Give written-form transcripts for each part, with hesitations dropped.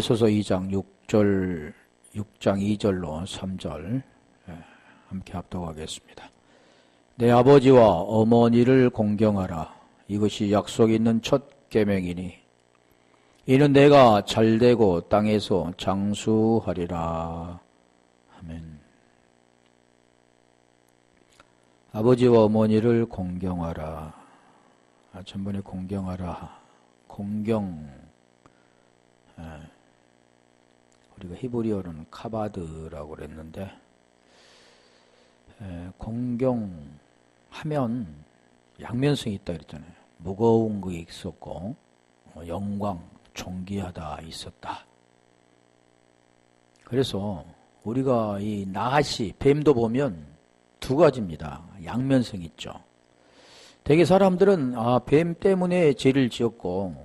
에베소서 2장 6장 2절로 3절 함께 합독하겠습니다. 내 아버지와 어머니를 공경하라. 이것이 약속 있는 첫 계명이니 이는 내가 잘되고 땅에서 장수하리라. 아멘. 아버지와 어머니를 공경하라. 전번에 공경하라. 공경. 우리가 히브리어로는 카바드라고 그랬는데, 공경하면 양면성이 있다 그랬잖아요. 무거운 거 있었고, 영광, 존귀하다 있었다. 그래서 우리가 이 나하시, 뱀도 보면 두 가지입니다. 양면성이 있죠. 되게 사람들은 뱀 때문에 죄를 지었고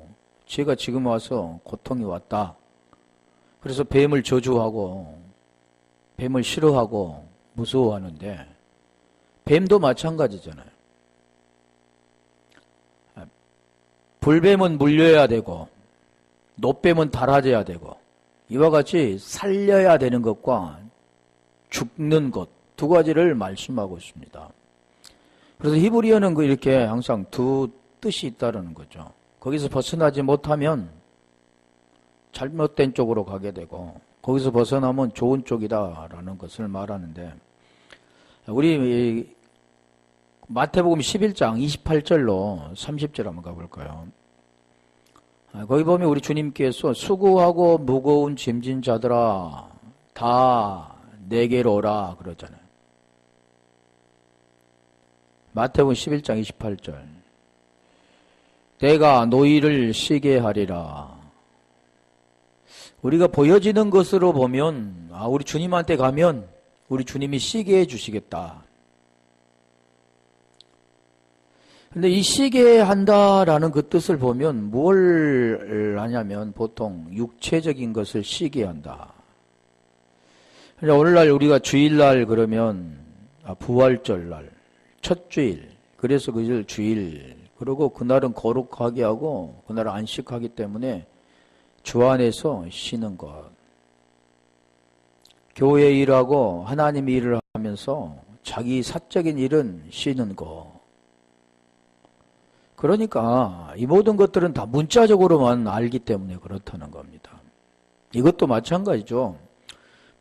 죄가 지금 와서 고통이 왔다. 그래서 뱀을 저주하고 뱀을 싫어하고 무서워하는데 뱀도 마찬가지잖아요. 불뱀은 물려야 되고 노뱀은 달아져야 되고 이와 같이 살려야 되는 것과 죽는 것 두 가지를 말씀하고 있습니다. 그래서 히브리어는 이렇게 항상 두 뜻이 있다는 거죠. 거기서 벗어나지 못하면 잘못된 쪽으로 가게 되고 거기서 벗어나면 좋은 쪽이다라는 것을 말하는데, 우리 마태복음 11장 28절로 30절 한번 가볼까요? 거기 보면 우리 주님께서 수고하고 무거운 짐진 자들아 다 내게로 오라 그러잖아요. 마태복음 11장 28절. 내가 너희를 쉬게 하리라. 우리가 보여지는 것으로 보면 우리 주님한테 가면 우리 주님이 쉬게 해주시겠다. 근데 이 쉬게 한다라는 그 뜻을 보면 뭘 하냐면 보통 육체적인 것을 쉬게 한다. 오늘날 우리가 주일날 그러면 부활절날 첫 주일, 그래서 그걸 주일, 그리고 그날은 거룩하게 하고 그날은 안식하기 때문에 주 안에서 쉬는 것. 교회 일하고 하나님 일을 하면서 자기 사적인 일은 쉬는 것. 그러니까 이 모든 것들은 다 문자적으로만 알기 때문에 그렇다는 겁니다. 이것도 마찬가지죠.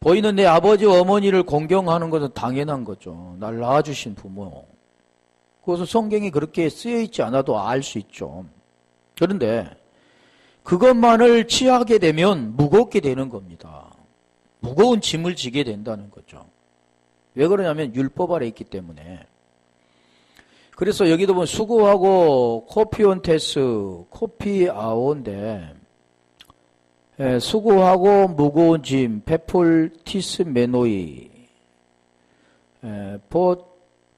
보이는 내 아버지와 어머니를 공경하는 것은 당연한 거죠. 날 낳아주신 부모. 그것은 성경이 그렇게 쓰여있지 않아도 알 수 있죠. 그런데 그것만을 취하게 되면 무겁게 되는 겁니다. 무거운 짐을 지게 된다는 거죠. 왜 그러냐면 율법 아래 있기 때문에. 그래서 여기도 보면 수고하고 코피온테스, 코피아오인데, 수고하고 무거운 짐, 페폴티스 메노이,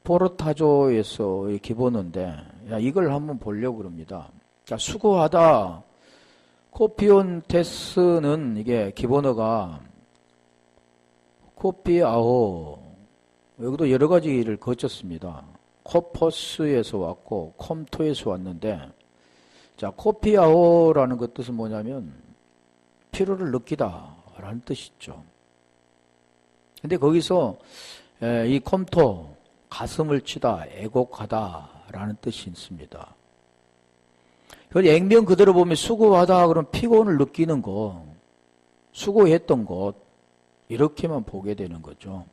포르타조에서 기본어인데, 이걸 한번 보려고 그럽니다. 자, 수고하다. 코피온테스는 이게 기본어가 코피아오, 여기도 여러 가지를 거쳤습니다. 코퍼스에서 왔고 컴토에서 왔는데, 자, 코피아오라는 그 뜻은 뭐냐면 피로를 느끼다 라는 뜻이죠. 근데 거기서 이 컴토, 가슴을 치다, 애곡하다 라는 뜻이 있습니다. 그걸 액면 그대로 보면 수고하다 그러면 피곤을 느끼는 것, 수고했던 것, 이렇게만 보게 되는 거죠.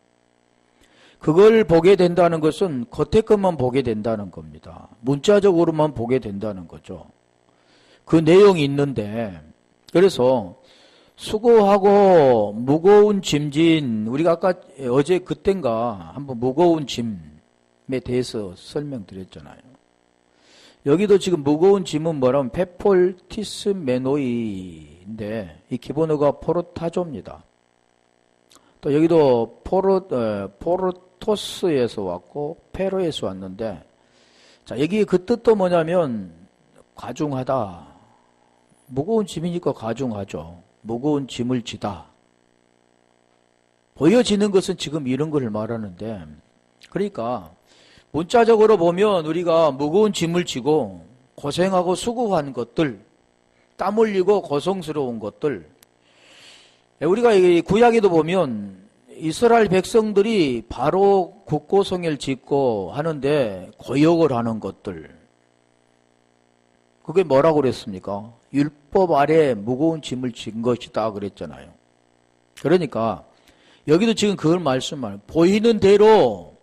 그걸 보게 된다는 것은 겉에 것만 보게 된다는 겁니다. 문자적으로만 보게 된다는 거죠. 그 내용이 있는데, 그래서 수고하고 무거운 짐진, 우리가 아까 어제 그땐가 한번 무거운 짐에 대해서 설명드렸잖아요. 여기도 지금 무거운 짐은 뭐라면 페폴티스 메노이인데 이 기본어가 포르타조입니다. 또 여기도 포르토스에서 왔고 페로에서 왔는데, 자, 여기 그 뜻도 뭐냐면 가중하다. 무거운 짐이니까 가중하죠. 무거운 짐을 지다. 보여지는 것은 지금 이런 걸 말하는데, 그러니까 문자적으로 보면 우리가 무거운 짐을 지고 고생하고 수고한 것들, 땀 흘리고 고통스러운 것들, 우리가 이 구약에도 보면 이스라엘 백성들이 바로 국고성을 짓고 하는데 거역을 하는 것들, 그게 뭐라고 그랬습니까? 율법 아래 무거운 짐을 진 것이다 그랬잖아요. 그러니까 여기도 지금 그걸 말씀하는, 보이는 대로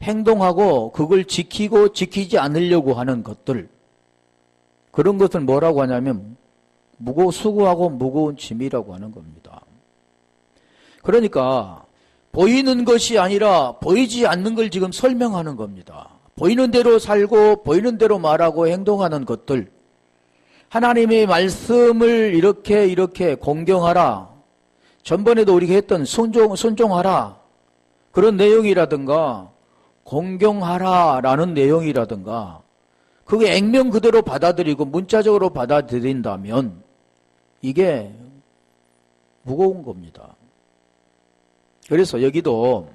행동하고 그걸 지키고 지키지 않으려고 하는 것들, 그런 것을 뭐라고 하냐면 수고하고 무거운 짐이라고 하는 겁니다. 그러니까 보이는 것이 아니라 보이지 않는 걸 지금 설명하는 겁니다. 보이는 대로 살고 보이는 대로 말하고 행동하는 것들, 하나님의 말씀을 이렇게 공경하라, 전번에도 우리가 했던 순종하라, 그런 내용이라든가 공경하라라는 내용이라든가, 그게 액면 그대로 받아들이고 문자적으로 받아들인다면 이게 무거운 겁니다. 그래서 여기도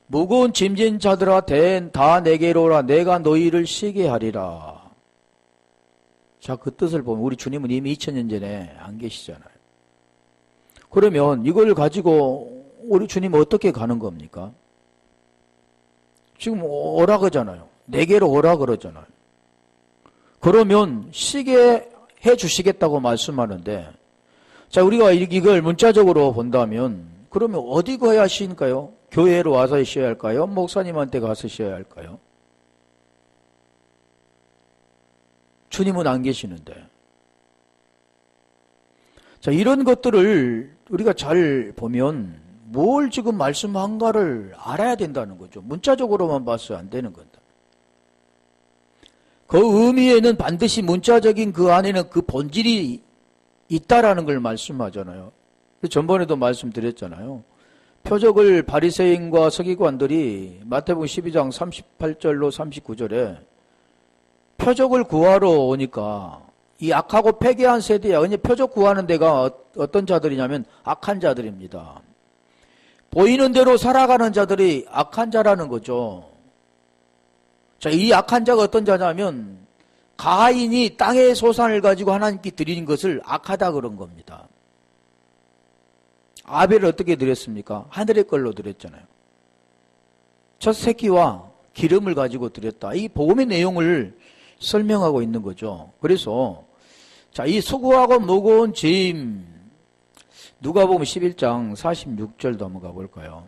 무거운 짐진 자들아 다 내게로 오라, 내가 너희를 쉬게 하리라. 자, 그 뜻을 보면 우리 주님은 이미 2000년 전에 안 계시잖아요. 그러면 이걸 가지고 우리 주님 어떻게 가는 겁니까? 지금 오라 그러잖아요. 내게로 오라 그러잖아요. 그러면 쉬게 해 주시겠다고 말씀하는데, 자, 우리가 이걸 문자적으로 본다면 그러면 어디 가야 쉬니까요? 교회로 와서 쉬어야 할까요? 목사님한테 가서 쉬어야 할까요? 주님은 안 계시는데. 자, 이런 것들을 우리가 잘 보면 뭘 지금 말씀한가를 알아야 된다는 거죠. 문자적으로만 봐서 안 되는 건다. 그 의미에는 반드시 문자적인 그 안에는 그 본질이 있다라는 걸 말씀하잖아요. 전번에도 말씀드렸잖아요. 표적을 바리새인과 서기관들이 마태복음 12장 38절로 39절에 표적을 구하러 오니까 이 악하고 패괴한 세대야. 그냥 표적 구하는 데가 어떤 자들이냐면 악한 자들입니다. 보이는 대로 살아가는 자들이 악한 자라는 거죠. 자, 이 악한 자가 어떤 자냐면 가인이 땅의 소산을 가지고 하나님께 드리는 것을 악하다 그런 겁니다. 아벨을 어떻게 드렸습니까? 하늘의 걸로 드렸잖아요. 첫 새끼와 기름을 가지고 드렸다. 이 복음의 내용을 설명하고 있는 거죠. 그래서 자, 이 수고하고 무거운 짐, 누가복음 11장 46절 넘어가 볼까요?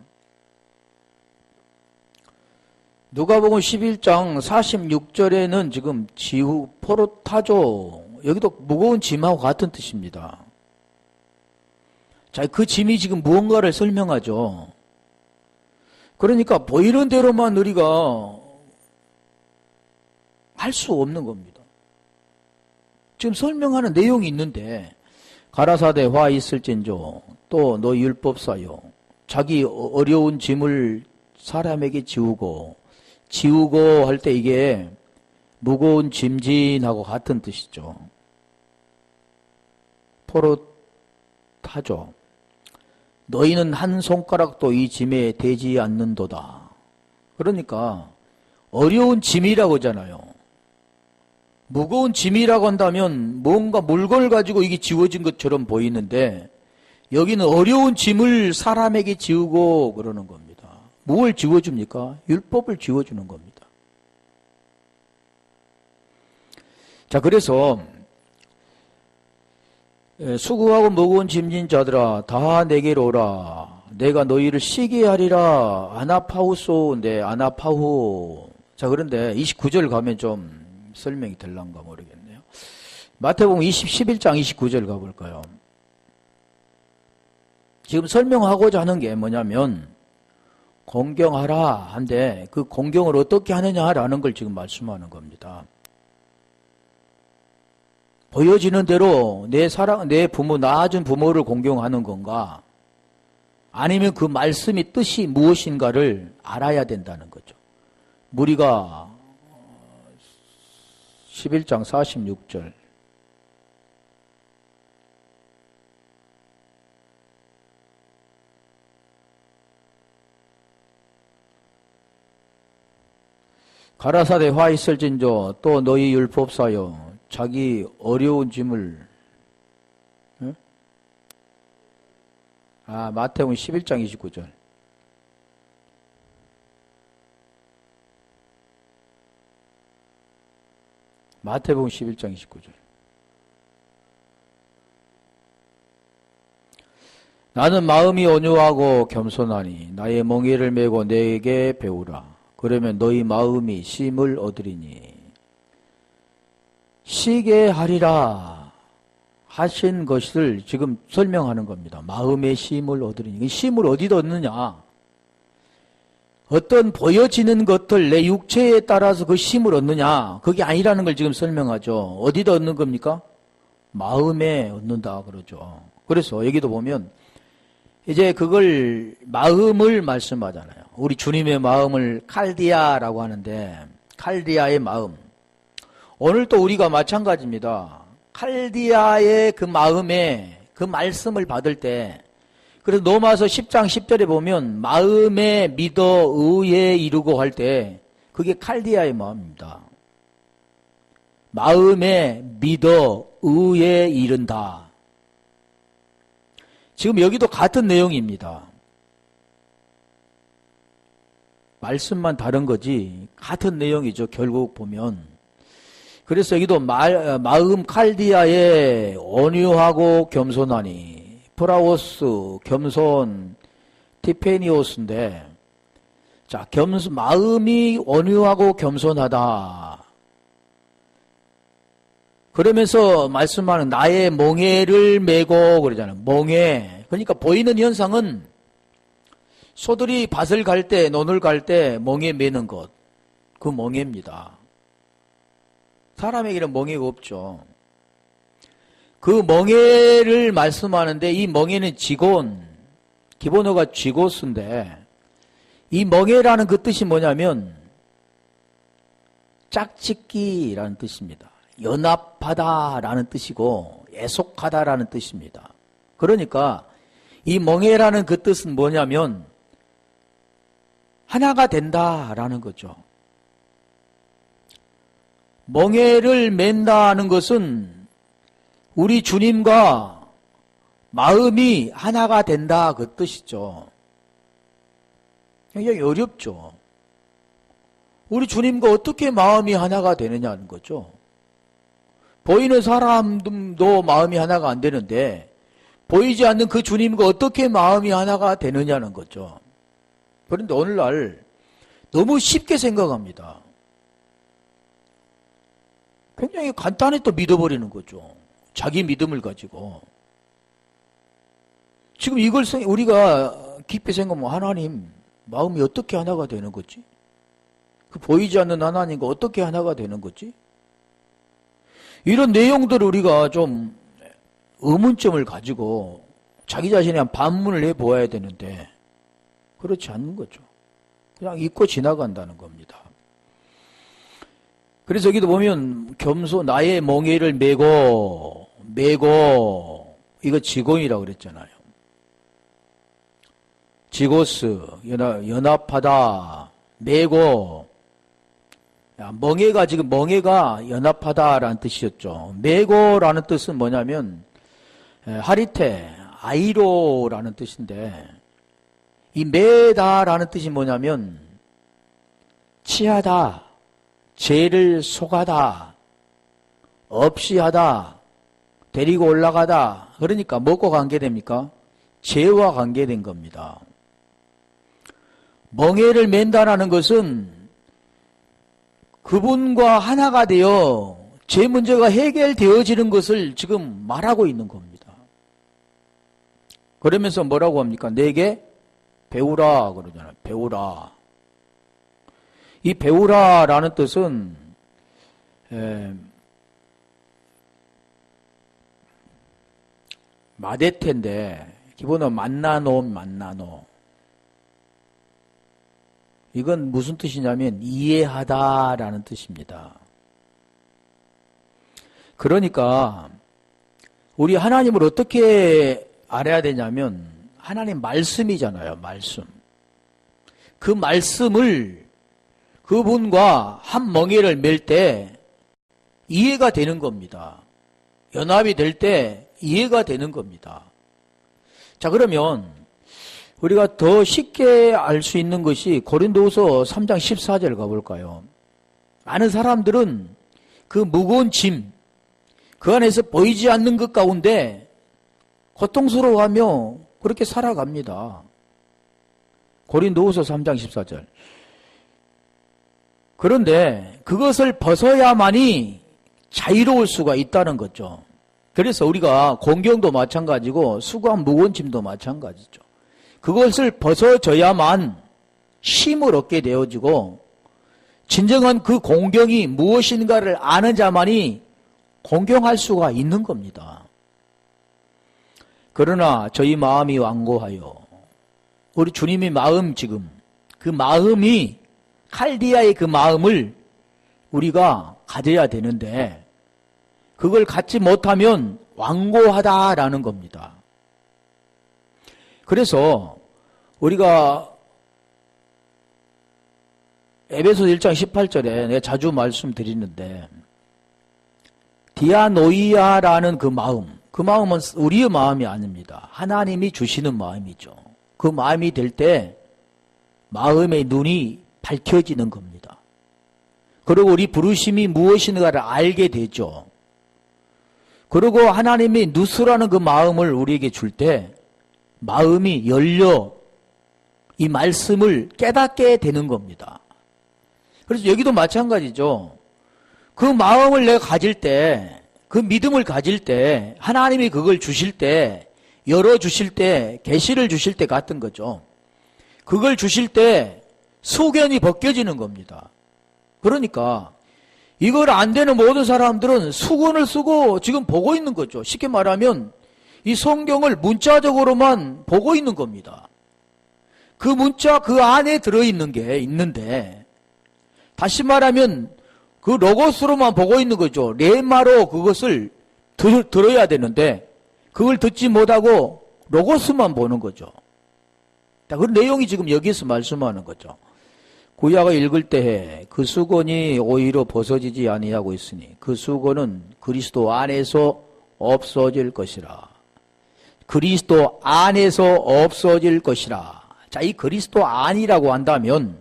누가복음 11장 46절에는 지금 지후 포로타조, 여기도 무거운 짐하고 같은 뜻입니다. 자, 그 짐이 지금 무언가를 설명하죠. 그러니까 보이는 대로만 우리가 할 수 없는 겁니다. 지금 설명하는 내용이 있는데, 가라사대 화 있을진저 또 너 율법사요, 자기 어려운 짐을 사람에게 지우고 할 때 이게 무거운 짐진하고 같은 뜻이죠. 포로타조, 너희는 한 손가락도 이 짐에 대지 않는도다. 그러니까 어려운 짐이라고 하잖아요. 무거운 짐이라고 한다면 뭔가 물건을 가지고 이게 지워진 것처럼 보이는데, 여기는 어려운 짐을 사람에게 지우고 그러는 겁니다. 뭘 지워줍니까? 율법을 지워주는 겁니다. 자, 그래서 수고하고 무거운 짐진 자들아 다 내게로 오라, 내가 너희를 쉬게 하리라. 아나파우소인데 아나파후. 자, 그런데 29절 가면 좀 설명이 될란가 모르겠네요. 마태복음 11장 29절 가볼까요? 지금 설명하고자 하는 게 뭐냐면 공경하라 한데, 그 공경을 어떻게 하느냐라는 걸 지금 말씀하는 겁니다. 보여지는 대로 내 부모, 낳아준 부모를 공경하는 건가, 아니면 그 말씀의 뜻이 무엇인가를 알아야 된다는 거죠. 무리가 11장 46절. 가라사대 화 있을진저 또 너희 율법사여, 자기 어려운 짐을 마태복음 11장 29절. 마태복음 11장 29절. 나는 마음이 온유하고 겸손하니 나의 멍에를 메고 내게 배우라. 그러면 너희 마음이 쉼을 얻으리니. 쉬게 하리라 하신 것을 지금 설명하는 겁니다. 마음의 쉼을 얻으리니. 쉼을 어디다 얻느냐? 어떤 보여지는 것들 내 육체에 따라서 그 쉼을 얻느냐? 그게 아니라는 걸 지금 설명하죠. 어디다 얻는 겁니까? 마음에 얻는다 그러죠. 그래서 여기도 보면 이제 그걸 마음을 말씀하잖아요. 우리 주님의 마음을 칼디아라고 하는데 칼디아의 마음. 오늘 또 우리가 마찬가지입니다. 칼디아의 그 마음에 그 말씀을 받을 때 그래서 로마서 10장 10절에 보면 마음에 믿어 의에 이루고 할 때 그게 칼디아의 마음입니다. 마음에 믿어 의에 이른다. 지금 여기도 같은 내용입니다. 말씀만 다른 거지 같은 내용이죠. 결국 보면. 그래서 여기도 마음 칼디아에 온유하고 겸손하니 프라오스, 겸손, 티페니오스인데 자, 마음이 온유하고 겸손하다. 그러면서 말씀하는 나의 멍에를 메고 그러잖아요. 멍에. 그러니까 보이는 현상은 소들이 밭을 갈 때, 논을 갈 때 멍에 메는 것. 그 멍에입니다. 사람에게는 멍에가 없죠. 그 멍에를 말씀하는데 이 멍에는 지곤, 기본어가 쥐고스인데 이 멍에라는 그 뜻이 뭐냐면 짝짓기라는 뜻입니다. 연합하다라는 뜻이고 애속하다라는 뜻입니다. 그러니까 이 멍에라는 그 뜻은 뭐냐면 하나가 된다라는 거죠. 멍에를 맨다는 것은 우리 주님과 마음이 하나가 된다 그 뜻이죠. 굉장히 어렵죠. 우리 주님과 어떻게 마음이 하나가 되느냐는 거죠. 보이는 사람도 마음이 하나가 안 되는데 보이지 않는 그 주님과 어떻게 마음이 하나가 되느냐는 거죠. 그런데 오늘날 너무 쉽게 생각합니다. 굉장히 간단히 또 믿어버리는 거죠. 자기 믿음을 가지고. 지금 이걸 우리가 깊이 생각하면 하나님 마음이 어떻게 하나가 되는 거지? 그 보이지 않는 하나님과 어떻게 하나가 되는 거지? 이런 내용들을 우리가 좀 의문점을 가지고 자기 자신에 한 반문을 해보아야 되는데 그렇지 않는 거죠. 그냥 잊고 지나간다는 겁니다. 그래서 여기도 보면 나의 멍에를 메고 이거 지곤이라고 그랬잖아요. 지고스 연합하다 메고 멍에가 연합하다라는 뜻이었죠. 메고라는 뜻은 뭐냐면 하리테 아이로라는 뜻인데 이 메다라는 뜻이 뭐냐면 취하다, 죄를 속하다, 없이 하다, 데리고 올라가다. 그러니까 뭐과 관계됩니까? 죄와 관계된 겁니다. 멍에를 맨다라는 것은 그분과 하나가 되어 죄 문제가 해결되어지는 것을 지금 말하고 있는 겁니다. 그러면서 뭐라고 합니까? 내게 배우라 그러잖아요. 배우라. 이 배우라라는 뜻은 마데테인데 기본은 만나노. 이건 무슨 뜻이냐면 이해하다라는 뜻입니다. 그러니까 우리 하나님을 어떻게 알아야 되냐면 하나님 말씀이잖아요. 말씀. 그 말씀을 그분과 한 멍에를 맬 때 이해가 되는 겁니다. 연합이 될 때 이해가 되는 겁니다. 자, 그러면 우리가 더 쉽게 알 수 있는 것이 고린도후서 3장 14절 가볼까요? 많은 사람들은 그 무거운 짐, 그 안에서 보이지 않는 것 가운데 고통스러워하며 그렇게 살아갑니다. 고린도후서 3장 14절. 그런데 그것을 벗어야만이 자유로울 수가 있다는 거죠. 그래서 우리가 공경도 마찬가지고 수고한 무거운 짐도 마찬가지죠. 그것을 벗어져야만 쉼을 얻게 되어지고 진정한 그 공경이 무엇인가를 아는 자만이 공경할 수가 있는 겁니다. 그러나 저희 마음이 완고하여 우리 주님의 마음 지금 그 마음이 칼디아의 그 마음을 우리가 가져야 되는데 그걸 갖지 못하면 완고하다라는 겁니다. 그래서 우리가 에베소 1장 18절에 내가 자주 말씀드리는데 디아노이아라는 그 마음은 우리의 마음이 아닙니다. 하나님이 주시는 마음이죠. 그 마음이 될 때 마음의 눈이 밝혀지는 겁니다. 그리고 우리 부르심이 무엇인가를 알게 되죠. 그리고 하나님이 누스라는 그 마음을 우리에게 줄 때 마음이 열려 이 말씀을 깨닫게 되는 겁니다. 그래서 여기도 마찬가지죠. 그 마음을 내가 가질 때, 그 믿음을 가질 때, 하나님이 그걸 주실 때, 열어주실 때, 계시를 주실 때 같은 거죠. 그걸 주실 때 수견이 벗겨지는 겁니다. 그러니까 이걸 안 되는 모든 사람들은 수건을 쓰고 지금 보고 있는 거죠. 쉽게 말하면 이 성경을 문자적으로만 보고 있는 겁니다. 그 문자 그 안에 들어있는 게 있는데 다시 말하면 그 로고스로만 보고 있는 거죠. 레마로 그것을 들어야 되는데 그걸 듣지 못하고 로고스만 보는 거죠. 그 내용이 지금 여기서 말씀하는 거죠. 구약을 읽을 때에 그 수건이 오히려 벗어지지 아니하고 있으니 그 수건은 그리스도 안에서 없어질 것이라. 그리스도 안에서 없어질 것이라. 자, 이 그리스도 안이라고 한다면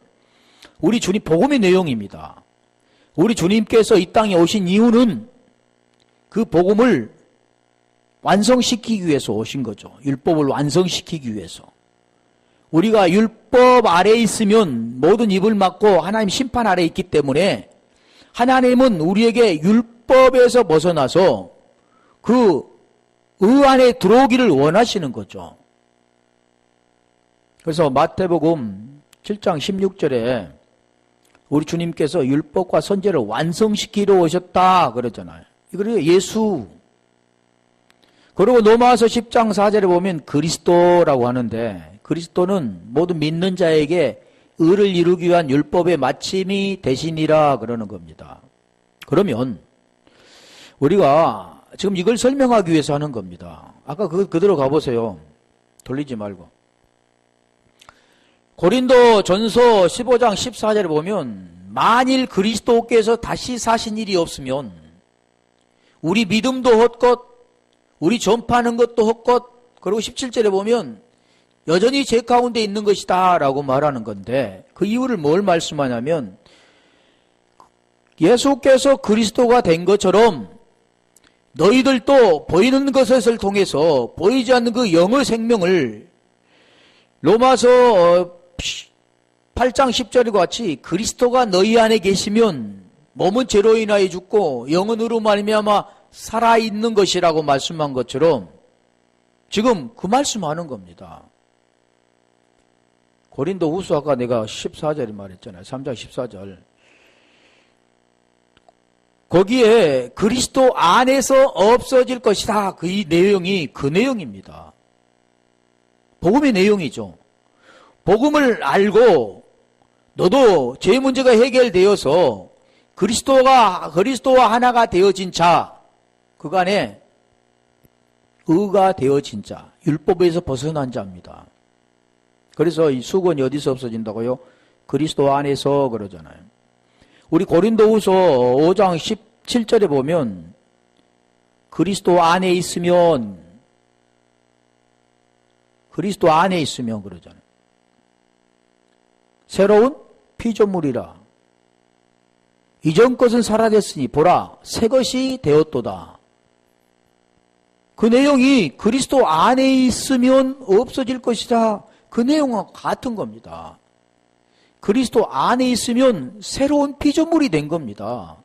우리 주님 복음의 내용입니다. 우리 주님께서 이 땅에 오신 이유는 그 복음을 완성시키기 위해서 오신 거죠. 율법을 완성시키기 위해서. 우리가 율법 아래에 있으면 모든 입을 막고 하나님 심판 아래에 있기 때문에 하나님은 우리에게 율법에서 벗어나서 그 안에 들어오기를 원하시는 거죠. 그래서 마태복음 7장 16절에 우리 주님께서 율법과 선지자를 완성시키러 오셨다 그러잖아요. 이거 예수. 그리고 로마서 10장 4절에 보면 그리스도라고 하는데 그리스도는 모든 믿는 자에게 의를 이루기 위한 율법의 마침이 되시니라 그러는 겁니다. 그러면 우리가 지금 이걸 설명하기 위해서 하는 겁니다. 아까 그대로 가보세요. 돌리지 말고. 고린도 전서 15장 14절에 보면 만일 그리스도께서 다시 사신 일이 없으면 우리 믿음도 헛것, 우리 전파하는 것도 헛것, 그리고 17절에 보면 여전히 제 가운데 있는 것이다 라고 말하는 건데 그 이유를 뭘 말씀하냐면 예수께서 그리스도가 된 것처럼 너희들도 보이는 것을 통해서 보이지 않는 그 영의 생명을 로마서 8장 10절과 같이 그리스도가 너희 안에 계시면 몸은 죄로 인하여 죽고 영은 의로 말미암아 살아있는 것이라고 말씀한 것처럼 지금 그 말씀하는 겁니다. 고린도 후서 아까 내가 14절에 말했잖아요. 3장 14절. 거기에 그리스도 안에서 없어질 것이다. 그 이 내용이 그 내용입니다. 복음의 내용이죠. 복음을 알고 너도 죄 문제가 해결되어서 그리스도와 하나가 되어진 자, 그간에 의가 되어진 자, 율법에서 벗어난 자입니다. 그래서 이 수건이 어디서 없어진다고요? 그리스도 안에서 그러잖아요. 우리 고린도후서 5장 17절에 보면 그리스도 안에 있으면 그리스도 안에 있으면 그러잖아요. 새로운 피조물이라. 이전 것은 사라졌으니 보라 새 것이 되었도다. 그 내용이 그리스도 안에 있으면 없어질 것이다. 그 내용과 같은 겁니다. 그리스도 안에 있으면 새로운 피조물이 된 겁니다.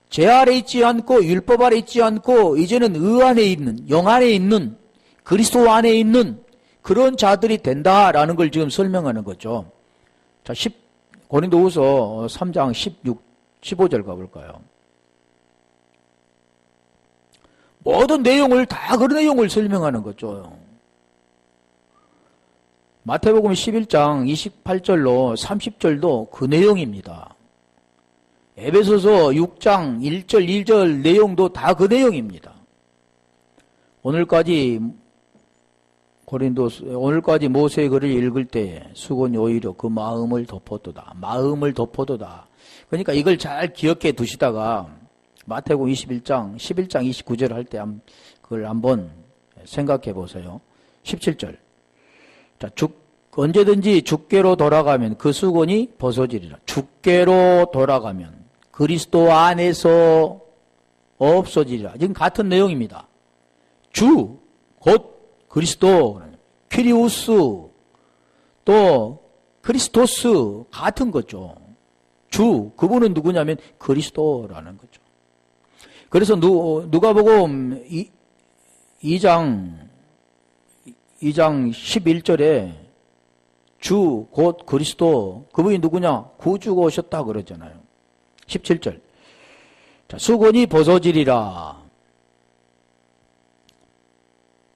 죄 아래 있지 않고 율법 아래 있지 않고 이제는 의 안에 있는, 영 안에 있는, 그리스도 안에 있는 그런 자들이 된다라는 걸 지금 설명하는 거죠. 자, 고린도후서 3장 15절 가볼까요? 모든 내용을 다 그 내용을 설명하는 거죠. 마태복음 11장 28절로 30절도 그 내용입니다. 에베소서 6장 1절 2절 내용도 다 그 내용입니다. 오늘까지 모세의 글을 읽을 때 수곤이 오히려 그 마음을 덮어도다. 마음을 덮어도다. 그러니까 이걸 잘 기억해 두시다가 마태복음 11장 29절 할 때 그걸 한번 생각해 보세요. 17절. 자, 언제든지 주께로 돌아가면 그 수곤이 벗어지리라. 주께로 돌아가면 그리스도 안에서 없어지리라. 지금 같은 내용입니다. 주, 곧 그리스도, 퀴리우스, 또 크리스토스 같은 거죠. 주, 그분은 누구냐면 그리스도라는 거죠. 그래서 누가복음 2장 11절에 주, 곧 그리스도, 그분이 누구냐? 구주가 오셨다 그러잖아요. 17절. 자, 수건이 벗어지리라.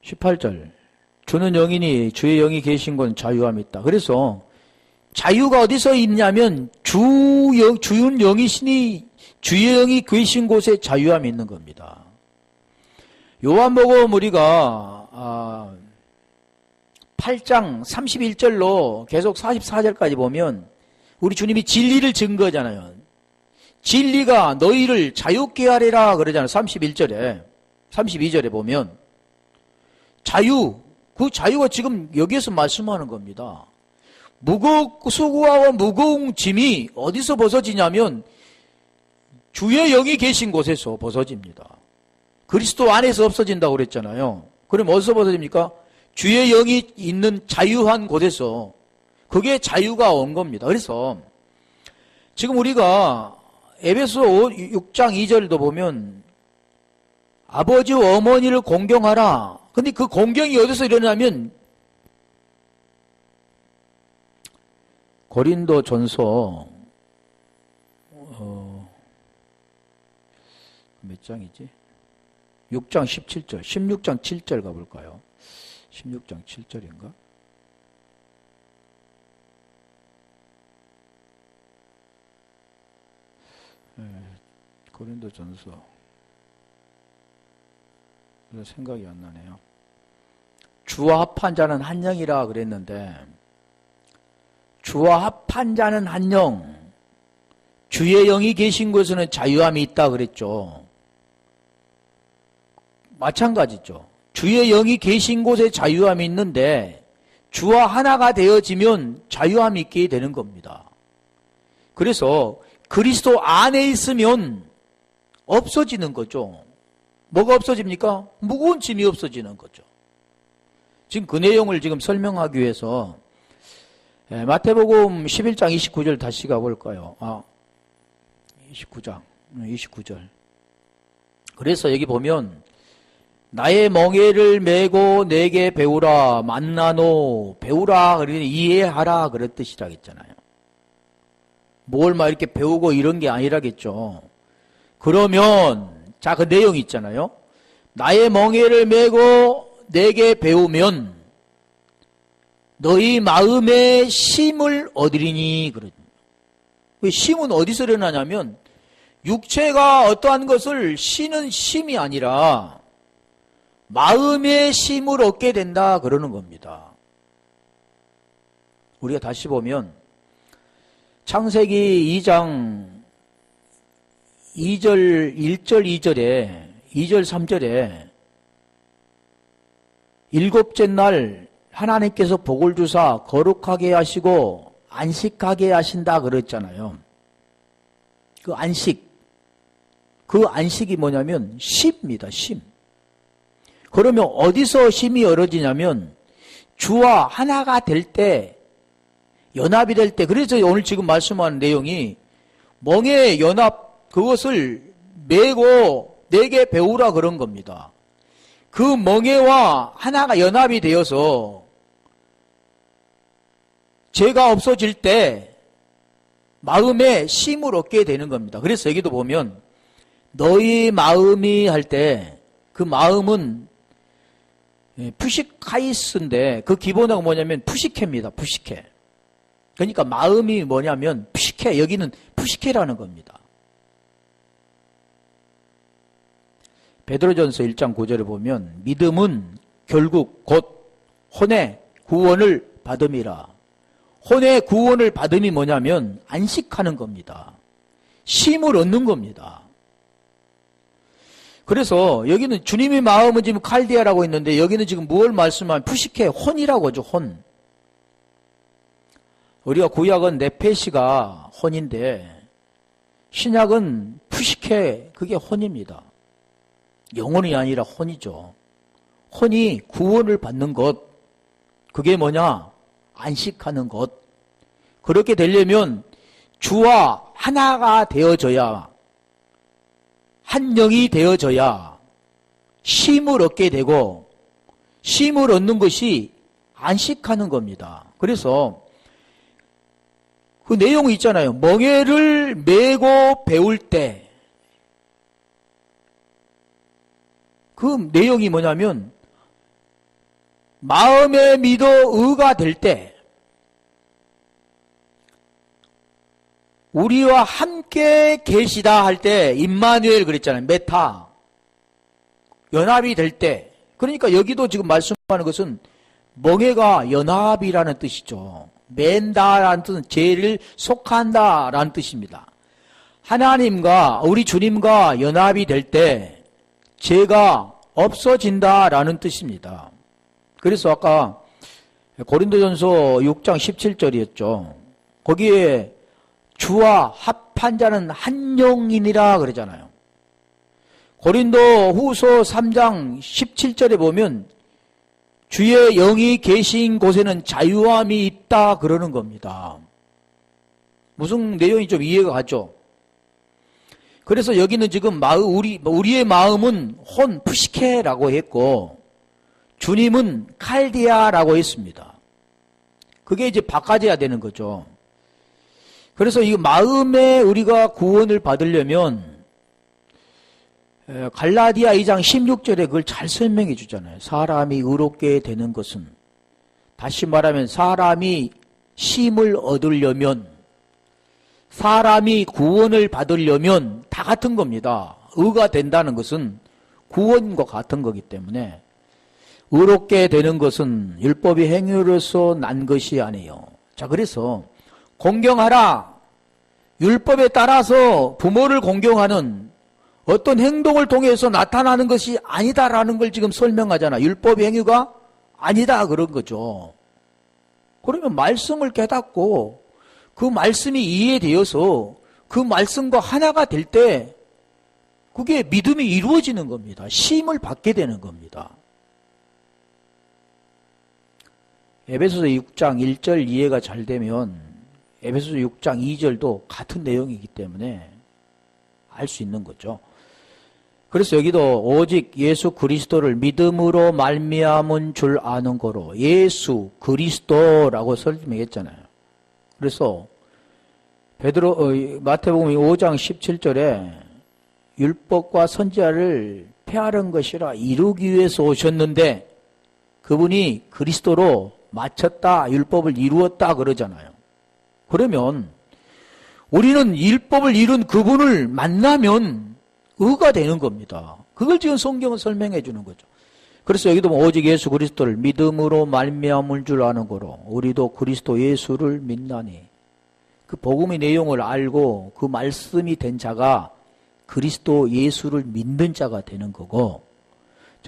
18절. 주는 영이니 주의 영이 계신 건 자유함이 있다. 그래서 자유가 어디서 있냐면 주는 영이시니 주의 영이 계신 곳에 자유함이 있는 겁니다. 요한복음 우리가 8장 31절로 계속 44절까지 보면 우리 주님이 진리를 증거하잖아요. 진리가 너희를 자유케 하리라 그러잖아요. 32절에 보면 자유, 그 자유가 지금 여기에서 말씀하는 겁니다. 수고와 무거운 짐이 어디서 벗어지냐면 주의 영이 계신 곳에서 벗어집니다. 그리스도 안에서 없어진다고 그랬잖아요. 그럼 어디서 벗어집니까? 주의 영이 있는 자유한 곳에서 그게 자유가 온 겁니다. 그래서 지금 우리가 에베소 6장 2절도 보면 아버지와 어머니를 공경하라. 근데 그 공경이 어디서 일어나면 고린도 전서 몇 장이지? 6장 17절, 16장 7절 가볼까요? 16장 7절인가? 고린도 전서. 생각이 안 나네요. 주와 합한 자는 한 영이라 그랬는데, 주와 합한 자는 한 영, 주의 영이 계신 곳에는 자유함이 있다 그랬죠. 마찬가지죠. 주의 영이 계신 곳에 자유함이 있는데 주와 하나가 되어지면 자유함이 있게 되는 겁니다. 그래서 그리스도 안에 있으면 없어지는 거죠. 뭐가 없어집니까? 무거운 짐이 없어지는 거죠. 지금 그 내용을 지금 설명하기 위해서 마태복음 11장 29절 다시 가볼까요? 29절. 그래서 여기 보면 나의 멍에를 메고 내게 배우라. 만나노. 배우라. 그러니 이해하라. 그랬듯이라 했잖아요. 뭘 막 이렇게 배우고 이런 게 아니라겠죠. 그러면 자, 그 내용이 있잖아요. 나의 멍에를 메고 내게 배우면 너희 마음에 쉼을 얻으리니. 그러죠. 쉼은 어디서 일어나냐면 육체가 어떠한 것을 쉬는 쉼이 아니라 마음의 쉼을 얻게 된다 그러는 겁니다. 우리가 다시 보면 창세기 2장 1절 2절 3절에 일곱째 날 하나님께서 복을 주사 거룩하게 하시고 안식하게 하신다 그랬잖아요. 그 안식이 뭐냐면 쉼입니다. 쉼. 그러면 어디서 쉼이 이루어지냐면 주와 하나가 될 때, 연합이 될 때, 그래서 오늘 지금 말씀하는 내용이 멍에 연합, 그것을 메고 내게 배우라 그런 겁니다. 그 멍에와 하나가 연합이 되어서 죄가 없어질 때 마음에 쉼을 얻게 되는 겁니다. 그래서 여기도 보면 너희 마음이 할 때 그 마음은 푸시카이스인데 그 기본어가 뭐냐면 푸시케입니다. 푸시케. 그러니까 마음이 뭐냐면 푸시케, 여기는 푸시케라는 겁니다. 베드로전서 1장 9절에 보면 믿음은 결국 곧 혼의 구원을 받음이라. 혼의 구원을 받음이 뭐냐면 안식하는 겁니다. 쉼을 얻는 겁니다. 그래서 여기는 주님의 마음은 지금 칼디아라고 했는데 여기는 지금 무엇을 말씀하면 푸시케, 혼이라고 하죠. 혼. 우리가 구약은 네페시가 혼인데 신약은 푸시케, 그게 혼입니다. 영혼이 아니라 혼이죠. 혼이 구원을 받는 것, 그게 뭐냐? 안식하는 것. 그렇게 되려면 주와 하나가 되어져야, 한 영이 되어져야 쉼을 얻게 되고, 쉼을 얻는 것이 안식하는 겁니다. 그래서 그 내용이 있잖아요. 멍에를 메고 배울 때, 그 내용이 뭐냐면 마음에 믿어 의가 될 때 우리와 함께 계시다 할 때 임마누엘 그랬잖아요. 메타 연합이 될 때, 그러니까 여기도 지금 말씀하는 것은 멍에가 연합이라는 뜻이죠. 맨다라는 뜻은 죄를 속한다라는 뜻입니다. 하나님과 우리 주님과 연합이 될 때 죄가 없어진다라는 뜻입니다. 그래서 아까 고린도전서 6장 17절이었죠. 거기에 주와 합한 자는 한 영이니라 그러잖아요. 고린도 후서 3장 17절에 보면 주의 영이 계신 곳에는 자유함이 있다 그러는 겁니다. 무슨 내용이 좀 이해가 가죠? 그래서 여기는 지금 우리의 마음은 혼, 푸시케라고 했고 주님은 칼디아라고 했습니다. 그게 이제 바꿔져야 되는 거죠. 그래서 이 마음에 우리가 구원을 받으려면 갈라디아 2장 16절에 그걸 잘 설명해 주잖아요. 사람이 의롭게 되는 것은, 다시 말하면 사람이 쉼을 얻으려면, 사람이 구원을 받으려면 다 같은 겁니다. 의가 된다는 것은 구원과 같은 거기 때문에 의롭게 되는 것은 율법의 행위로서 난 것이 아니에요. 자, 그래서 공경하라. 율법에 따라서 부모를 공경하는 어떤 행동을 통해서 나타나는 것이 아니다라는 걸 지금 설명하잖아. 율법의 행위가 아니다 그런 거죠. 그러면 말씀을 깨닫고 그 말씀이 이해되어서 그 말씀과 하나가 될 때 그게 믿음이 이루어지는 겁니다. 쉼을 받게 되는 겁니다. 에베소서 6장 1절 이해가 잘 되면 에베소서 6장 2절도 같은 내용이기 때문에 알 수 있는 거죠. 그래서 여기도 오직 예수 그리스도를 믿음으로 말미암은 줄 아는 거로 예수 그리스도라고 설명했잖아요. 그래서 마태복음 5장 17절에 율법과 선지자를 폐하는 것이라 이루기 위해서 오셨는데 그분이 그리스도로 마쳤다, 율법을 이루었다 그러잖아요. 그러면 우리는 율법을 이룬 그분을 만나면 의가 되는 겁니다. 그걸 지금 성경은 설명해 주는 거죠. 그래서 여기도 오직 예수 그리스도를 믿음으로 말미암을 줄 아는 거로 우리도 그리스도 예수를 믿나니, 그 복음의 내용을 알고 그 말씀이 된 자가 그리스도 예수를 믿는 자가 되는 거고,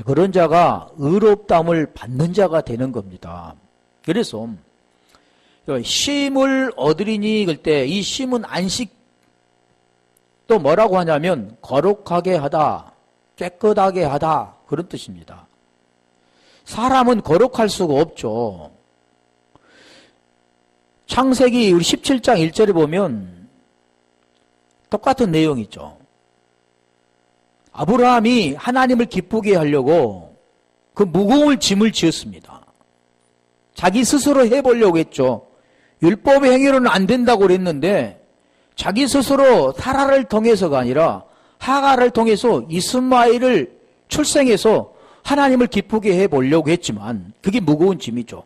그런 자가 의롭다함을 받는 자가 되는 겁니다. 그래서 쉼을 얻으리니 그럴 때 이 쉼은 안식 또 뭐라고 하냐면 거룩하게 하다, 깨끗하게 하다 그런 뜻입니다. 사람은 거룩할 수가 없죠. 창세기 우리 17장 1절에 보면 똑같은 내용이죠. 아브라함이 하나님을 기쁘게 하려고 그 무거운 짐을 지었습니다. 자기 스스로 해보려고 했죠. 율법의 행위로는 안 된다고 그랬는데 자기 스스로 사라를 통해서가 아니라 하가를 통해서 이스마엘을 출생해서 하나님을 기쁘게 해보려고 했지만 그게 무거운 짐이죠.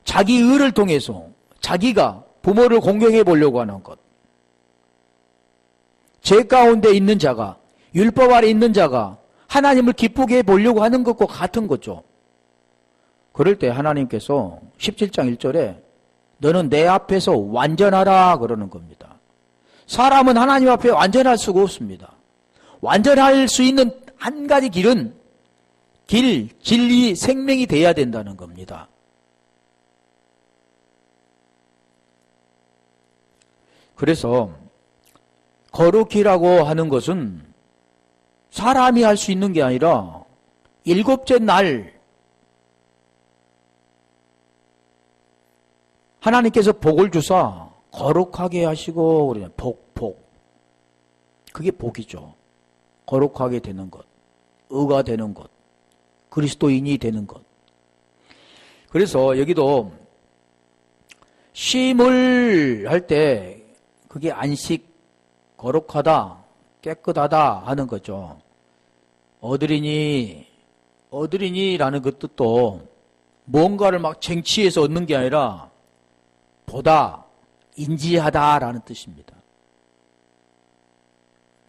자기 의를 통해서 자기가 부모를 공경해 보려고 하는 것. 죄 가운데 있는 자가, 율법 아래 있는 자가 하나님을 기쁘게 해보려고 하는 것과 같은 거죠. 그럴 때 하나님께서 17장 1절에 너는 내 앞에서 완전하라 그러는 겁니다. 사람은 하나님 앞에 완전할 수가 없습니다. 완전할 수 있는 한 가지 길은 길, 진리, 생명이 돼야 된다는 겁니다. 그래서 거룩이라고 하는 것은 사람이 할 수 있는 게 아니라 일곱째 날 하나님께서 복을 주사 거룩하게 하시고 그러냐 복. 그게 복이죠. 거룩하게 되는 것, 의가 되는 것, 그리스도인이 되는 것. 그래서 여기도 쉼을 할 때 그게 안식, 거룩하다, 깨끗하다 하는 거죠. 얻으리니라는 그 뜻도 뭔가를 막 쟁취해서 얻는 게 아니라 보다, 인지하다라는 뜻입니다.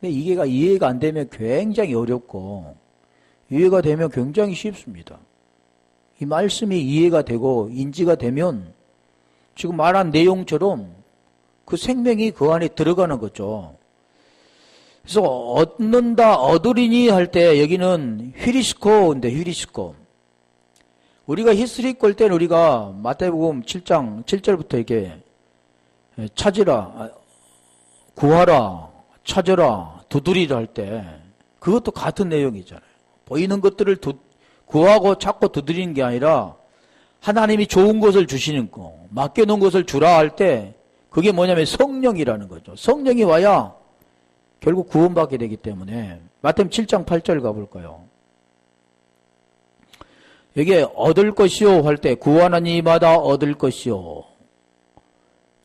근데 이해가 안 되면 굉장히 어렵고 이해가 되면 굉장히 쉽습니다. 이 말씀이 이해가 되고 인지가 되면 지금 말한 내용처럼 그 생명이 그 안에 들어가는 거죠. 그래서 얻는다, 얻으리니 할 때 여기는 휘리스코인데 휘리스코. 우리가 히스리코 할 때는 우리가 마태복음 7장 7절부터 이렇게 찾으라, 구하라, 찾으라, 두드리라 할 때 그것도 같은 내용이잖아요. 보이는 것들을 구하고 찾고 두드리는 게 아니라 하나님이 좋은 것을 주시는 거, 맡겨놓은 것을 주라 할 때 그게 뭐냐면 성령이라는 거죠. 성령이 와야 결국 구원받게 되기 때문에 마태복음 7장 8절 가볼까요? 여기에 얻을 것이요 할 때 구하는 이마다 얻을 것이요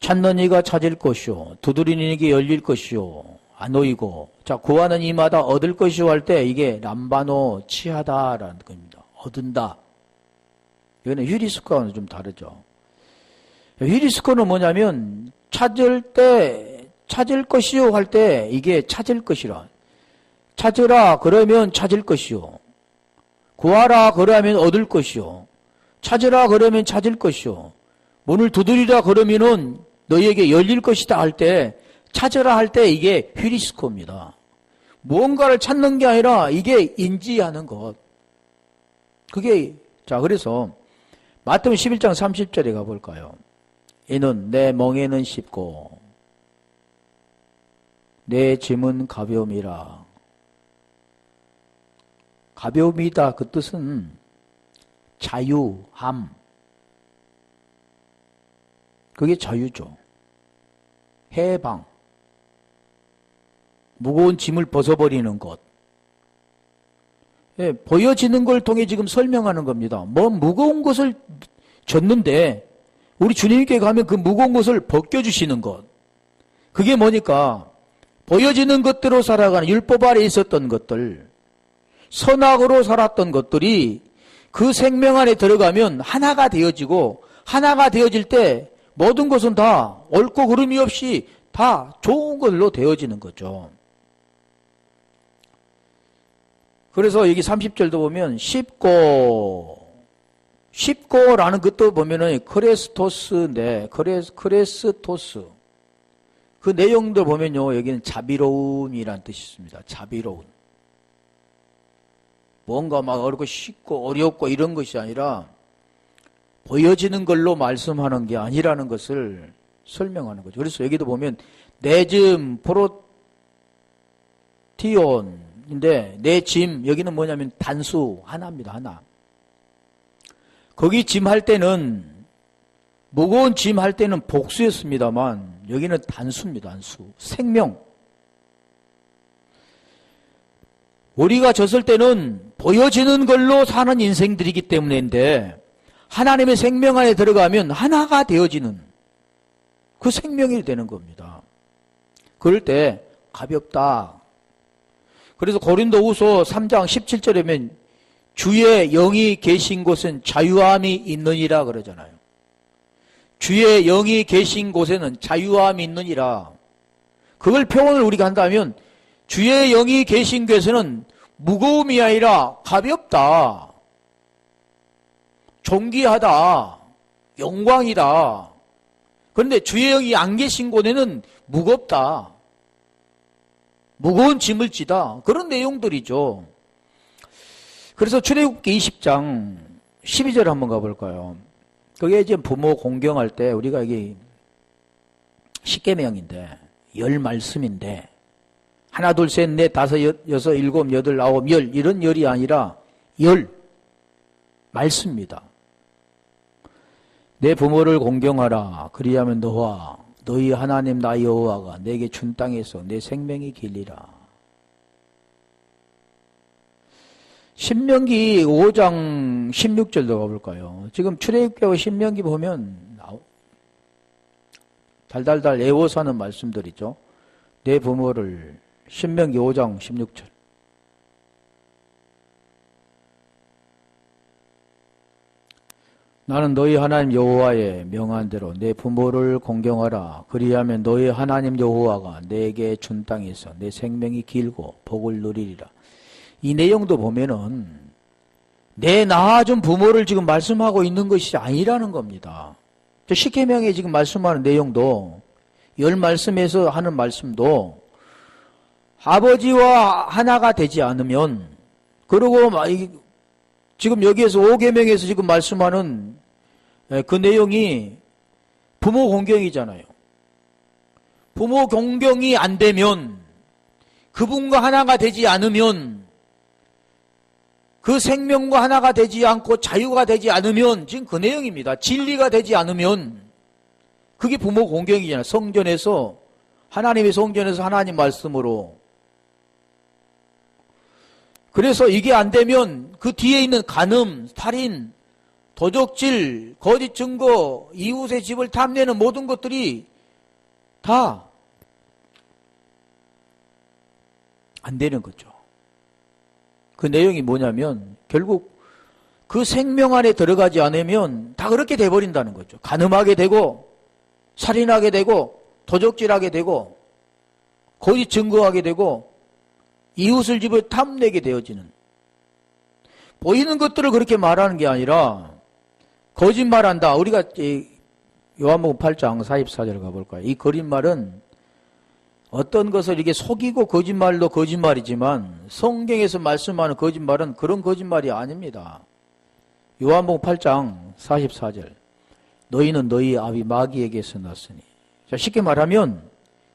찾는 이가 찾을 것이요 두드리는 이에게 열릴 것이요 안 놓이고 자 구하는 이마다 얻을 것이요 할 때 이게 람바노 치하다라는 겁니다. 얻은다. 이거는 휴리스코와는 좀 다르죠. 휴리스코는 뭐냐면 찾을 것이요 할 때 이게 찾을 것이라. 찾으라 그러면 찾을 것이요. 구하라 그러면 얻을 것이요. 찾으라 그러면 찾을 것이요. 문을 두드리라 그러면은 너희에게 열릴 것이다 할 때 찾으라 할 때 이게 휴리스코입니다. 무언가를 찾는 게 아니라 이게 인지하는 것. 그게 자 그래서 마태복음 11장 30절에 가볼까요? 이는 내 멍에는 쉽고 내 짐은 가벼움이라. 가벼움이다 그 뜻은 자유함. 그게 자유죠. 해방. 무거운 짐을 벗어버리는 것. 예, 보여지는 걸 통해 지금 설명하는 겁니다. 뭐 무거운 것을 졌는데 우리 주님께 가면 그 무거운 것을 벗겨주시는 것. 그게 뭐니까 보여지는 것대로 살아가는 율법 아래 있었던 것들, 선악으로 살았던 것들이 그 생명 안에 들어가면 하나가 되어지고 하나가 되어질 때 모든 것은 다 옳고 그름이 없이 다 좋은 걸로 되어지는 거죠. 그래서 여기 30절도 보면 쉽고라는 것도 보면은 크레스토스인데 크레스토스 그 내용들 보면요 여기는 자비로움이라는 뜻이 있습니다. 자비로움. 뭔가 막 어렵고 쉽고 어렵고 이런 것이 아니라 보여지는 걸로 말씀하는 게 아니라는 것을 설명하는 거죠. 그래서 여기도 보면 내짐 프로티온인데 내짐 여기는 뭐냐면 단수 하나입니다. 하나. 거기 짐 할 때는 무거운 짐 할 때는 복수였습니다만 여기는 단수입니다. 단수. 생명. 우리가 졌을 때는 보여지는 걸로 사는 인생들이기 때문인데 하나님의 생명 안에 들어가면 하나가 되어지는 그 생명이 되는 겁니다. 그럴 때 가볍다. 그래서 고린도후서 3장 17절에 보면 주의 영이 계신 곳은 자유함이 있느니라 그러잖아요. 주의 영이 계신 곳에는 자유함이 있느니라. 그걸 표현을 우리가 한다면 주의 영이 계신 곳에는 무거움이 아니라 가볍다. 존귀하다. 영광이다. 그런데 주의 영이 안 계신 곳에는 무겁다. 무거운 짐을 지다. 그런 내용들이죠. 그래서 출애굽기 20장 12절 한번 가볼까요? 그게 이제 부모 공경할 때 우리가 이게 10계명인데 10말씀인데 하나 둘 셋 넷 다섯 여섯 일곱 여덟 아홉 열 이런 열이 아니라 10말씀입니다. 내 부모를 공경하라. 그리하면 너와 너희 하나님 나 여호와가 내게 준 땅에서 내 생명이 길리라. 신명기 5장 16절도 가볼까요? 지금 출애굽기하고 신명기 보면 달달달 애워서 하는 말씀들이죠. 내 부모를 신명기 5장 16절. 나는 너희 하나님 여호와의 명한 대로 내 부모를 공경하라. 그리하면 너희 하나님 여호와가 내게 준 땅에서 내 생명이 길고 복을 누리리라. 이 내용도 보면은 내 낳아준 부모를 지금 말씀하고 있는 것이 아니라는 겁니다. 십계명에 지금 말씀하는 내용도 10말씀에서 하는 말씀도 아버지와 하나가 되지 않으면 그리고 지금 여기에서 5계명에서 지금 말씀하는 그 내용이 부모 공경이잖아요. 부모 공경이 안 되면 그분과 하나가 되지 않으면 그 생명과 하나가 되지 않고 자유가 되지 않으면 지금 그 내용입니다. 진리가 되지 않으면 그게 부모 공경이잖아요. 성전에서 하나님의 성전에서 하나님 말씀으로. 그래서 이게 안 되면 그 뒤에 있는 간음, 살인, 도적질, 거짓 증거, 이웃의 집을 탐내는 모든 것들이 다 안 되는 거죠. 그 내용이 뭐냐면 결국 그 생명 안에 들어가지 않으면 다 그렇게 돼버린다는 거죠. 간음하게 되고 살인하게 되고 도적질하게 되고 거짓 증거하게 되고 이웃을 집을 탐내게 되어지는 보이는 것들을 그렇게 말하는 게 아니라 거짓말한다. 우리가 요한복음 8장 44절 가볼까요? 이 거짓말은 어떤 것을 이게 속이고 거짓말도 거짓말이지만 성경에서 말씀하는 거짓말은 그런 거짓말이 아닙니다. 요한복음 8장 44절 너희는 너희 아비 마귀에게서 났으니. 자, 쉽게 말하면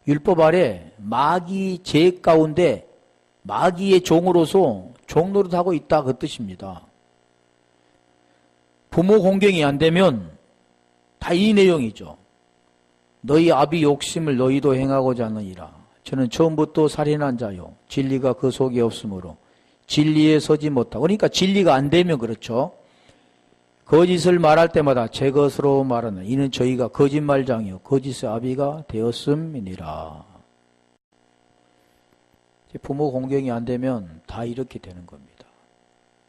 율법 아래 마귀 죄 가운데 마귀의 종으로서 종노릇하고 있다 그 뜻입니다. 부모 공경이 안 되면 다 이 내용이죠. 너희 아비 욕심을 너희도 행하고자 하느니라. 저는 처음부터 살인한 자요 진리가 그 속에 없으므로 진리에 서지 못하고. 그러니까 진리가 안 되면 그렇죠. 거짓을 말할 때마다 제 것으로 말하는 이는 저희가 거짓말장이요 거짓의 아비가 되었음이니라. 부모 공경이 안 되면 다 이렇게 되는 겁니다.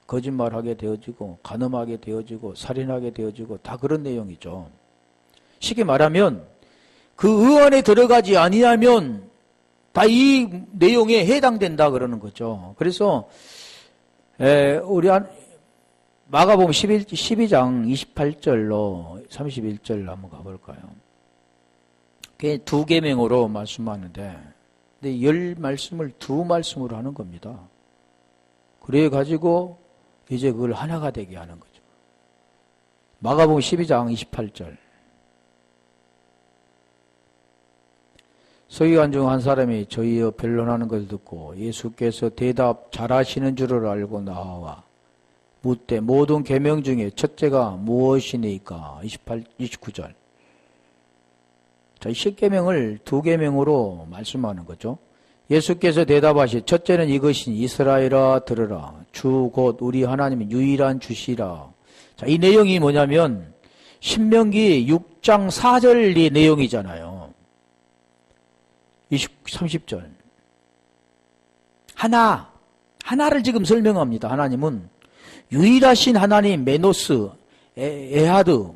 거짓말하게 되어지고 간음하게 되어지고 살인하게 되어지고 다 그런 내용이죠. 쉽게 말하면 그 의안에 들어가지 아니하면 다 이 내용에 해당된다 그러는 거죠. 그래서 우리 마가복음 12장 28절로 31절 한번 가볼까요? 그게 2계명으로 말씀하는데 근데 10말씀을 2말씀으로 하는 겁니다. 그래 가지고 이제 그걸 하나가 되게 하는 거죠. 마가복음 12장 28절. 서기관 중 한 사람이 저희여 변론하는 것을 듣고 예수께서 대답 잘하시는 줄을 알고 나와 묻되 모든 계명 중에 첫째가 무엇이니까? 29절. 자, 10계명을 2계명으로 말씀하는 거죠. 예수께서 대답하시 첫째는 이것이니 이스라엘아 들으라. 주 곧 우리 하나님은 유일한 주시라. 자, 이 내용이 뭐냐면 신명기 6장 4절의 내용이잖아요. 30절. 하나를 지금 설명합니다. 하나님은 유일하신 하나님, 메노스, 에하드,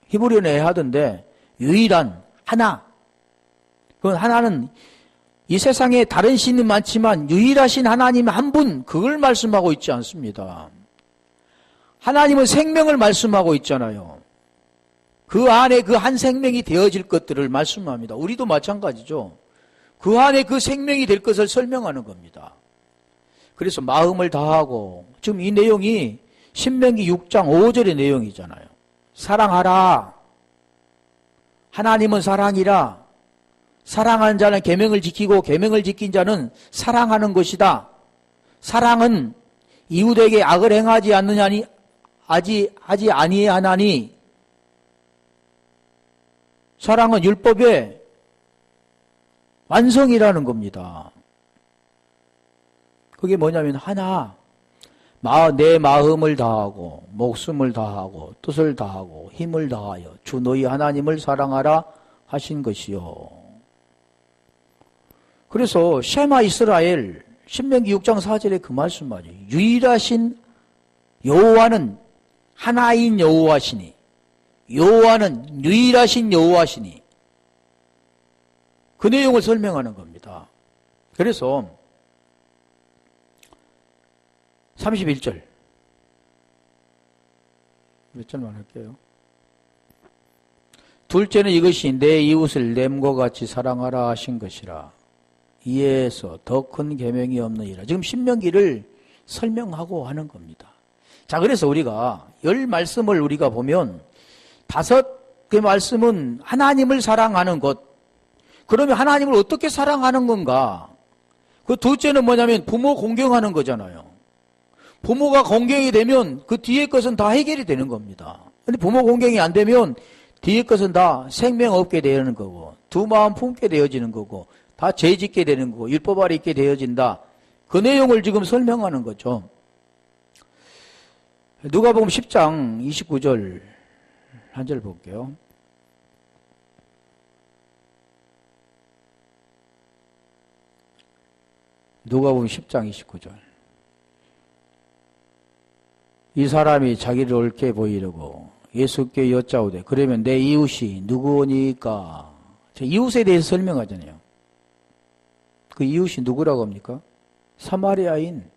히브리어는 에하드인데 유일한 하나. 그 하나는 이 세상에 다른 신이 많지만 유일하신 하나님 한 분, 그걸 말씀하고 있지 않습니다. 하나님은 생명을 말씀하고 있잖아요. 그 안에 그 한 생명이 되어질 것들을 말씀합니다. 우리도 마찬가지죠. 그 안에 그 생명이 될 것을 설명하는 겁니다. 그래서 마음을 다하고, 지금 이 내용이 신명기 6장 5절의 내용이잖아요. 사랑하라. 하나님은 사랑이라. 사랑하는 자는 계명을 지키고 계명을 지킨 자는 사랑하는 것이다. 사랑은 이웃에게 악을 행하지 않느냐니 하지 아니하나니 사랑은 율법의 완성이라는 겁니다. 그게 뭐냐면 하나, 내 마음을 다하고 목숨을 다하고 뜻을 다하고 힘을 다하여 주 너희 하나님을 사랑하라 하신 것이요. 그래서 셰마 이스라엘 신명기 6장 4절에 그 말씀 말이에요. 유일하신 여호와는 하나인 여호와시니 여호와는 유일하신 여호와시니 그 내용을 설명하는 겁니다. 그래서 31절 몇 절만 할게요. 둘째는 이것이 내 이웃을 냄과 같이 사랑하라 하신 것이라. 이에서 더 큰 계명이 없느니라. 지금 신명기를 설명하고 하는 겁니다. 자, 그래서 우리가 10말씀을 우리가 보면 5개 말씀은 하나님을 사랑하는 것. 그러면 하나님을 어떻게 사랑하는 건가? 그 둘째는 뭐냐면 부모 공경하는 거잖아요. 부모가 공경이 되면 그 뒤에 것은 다 해결이 되는 겁니다. 근데 부모 공경이 안 되면 뒤에 것은 다 생명 없게 되는 거고, 두 마음 품게 되어지는 거고, 다 죄 짓게 되는 거고, 율법 아래 있게 되어진다. 그 내용을 지금 설명하는 거죠. 누가복음 10장 29절 한 절 볼게요. 누가복음 10장 29절. 이 사람이 자기를 옳게 보이려고 예수께 여짜오되 그러면 내 이웃이 누구니까? 이웃에 대해서 설명하잖아요. 그 이웃이 누구라고 합니까? 사마리아인.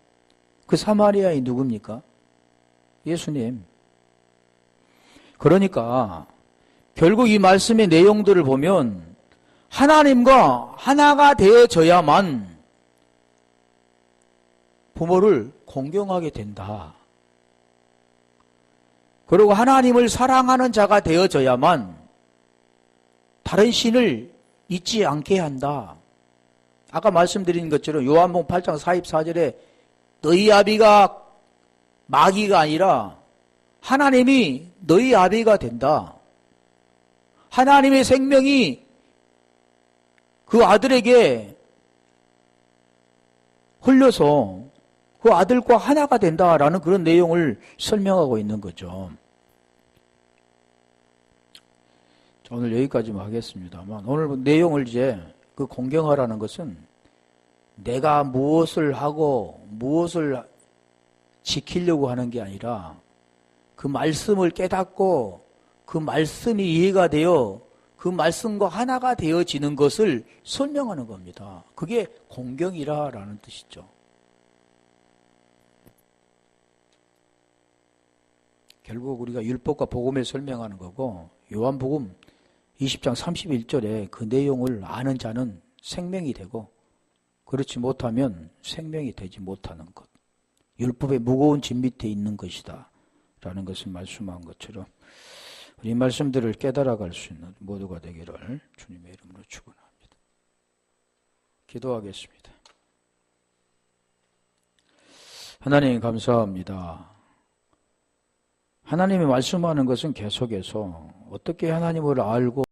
그 사마리아인 누굽니까? 예수님. 그러니까 결국 이 말씀의 내용들을 보면 하나님과 하나가 되어져야만 부모를 공경하게 된다. 그리고 하나님을 사랑하는 자가 되어져야만 다른 신을 잊지 않게 한다. 아까 말씀드린 것처럼 요한복음 8장 44절에 너희 아비가 마귀가 아니라 하나님이 너희 아비가 된다. 하나님의 생명이 그 아들에게 흘려서 그 아들과 하나가 된다라는 그런 내용을 설명하고 있는 거죠. 오늘 여기까지만 하겠습니다만 오늘 내용을 이제 그 공경하라는 것은 내가 무엇을 하고 무엇을 지키려고 하는 게 아니라 그 말씀을 깨닫고 그 말씀이 이해가 되어 그 말씀과 하나가 되어지는 것을 설명하는 겁니다. 그게 공경이라는 뜻이죠. 결국 우리가 율법과 복음을 설명하는 거고 요한복음 20장 31절에 그 내용을 아는 자는 생명이 되고 그렇지 못하면 생명이 되지 못하는 것. 율법의 무거운 짐 밑에 있는 것이다 라는 것을 말씀한 것처럼 이 말씀들을 깨달아갈 수 있는 모두가 되기를 주님의 이름으로 축원합니다. 기도하겠습니다. 하나님 감사합니다. 하나님이 말씀하는 것은 계속해서 어떻게 하나님을 알고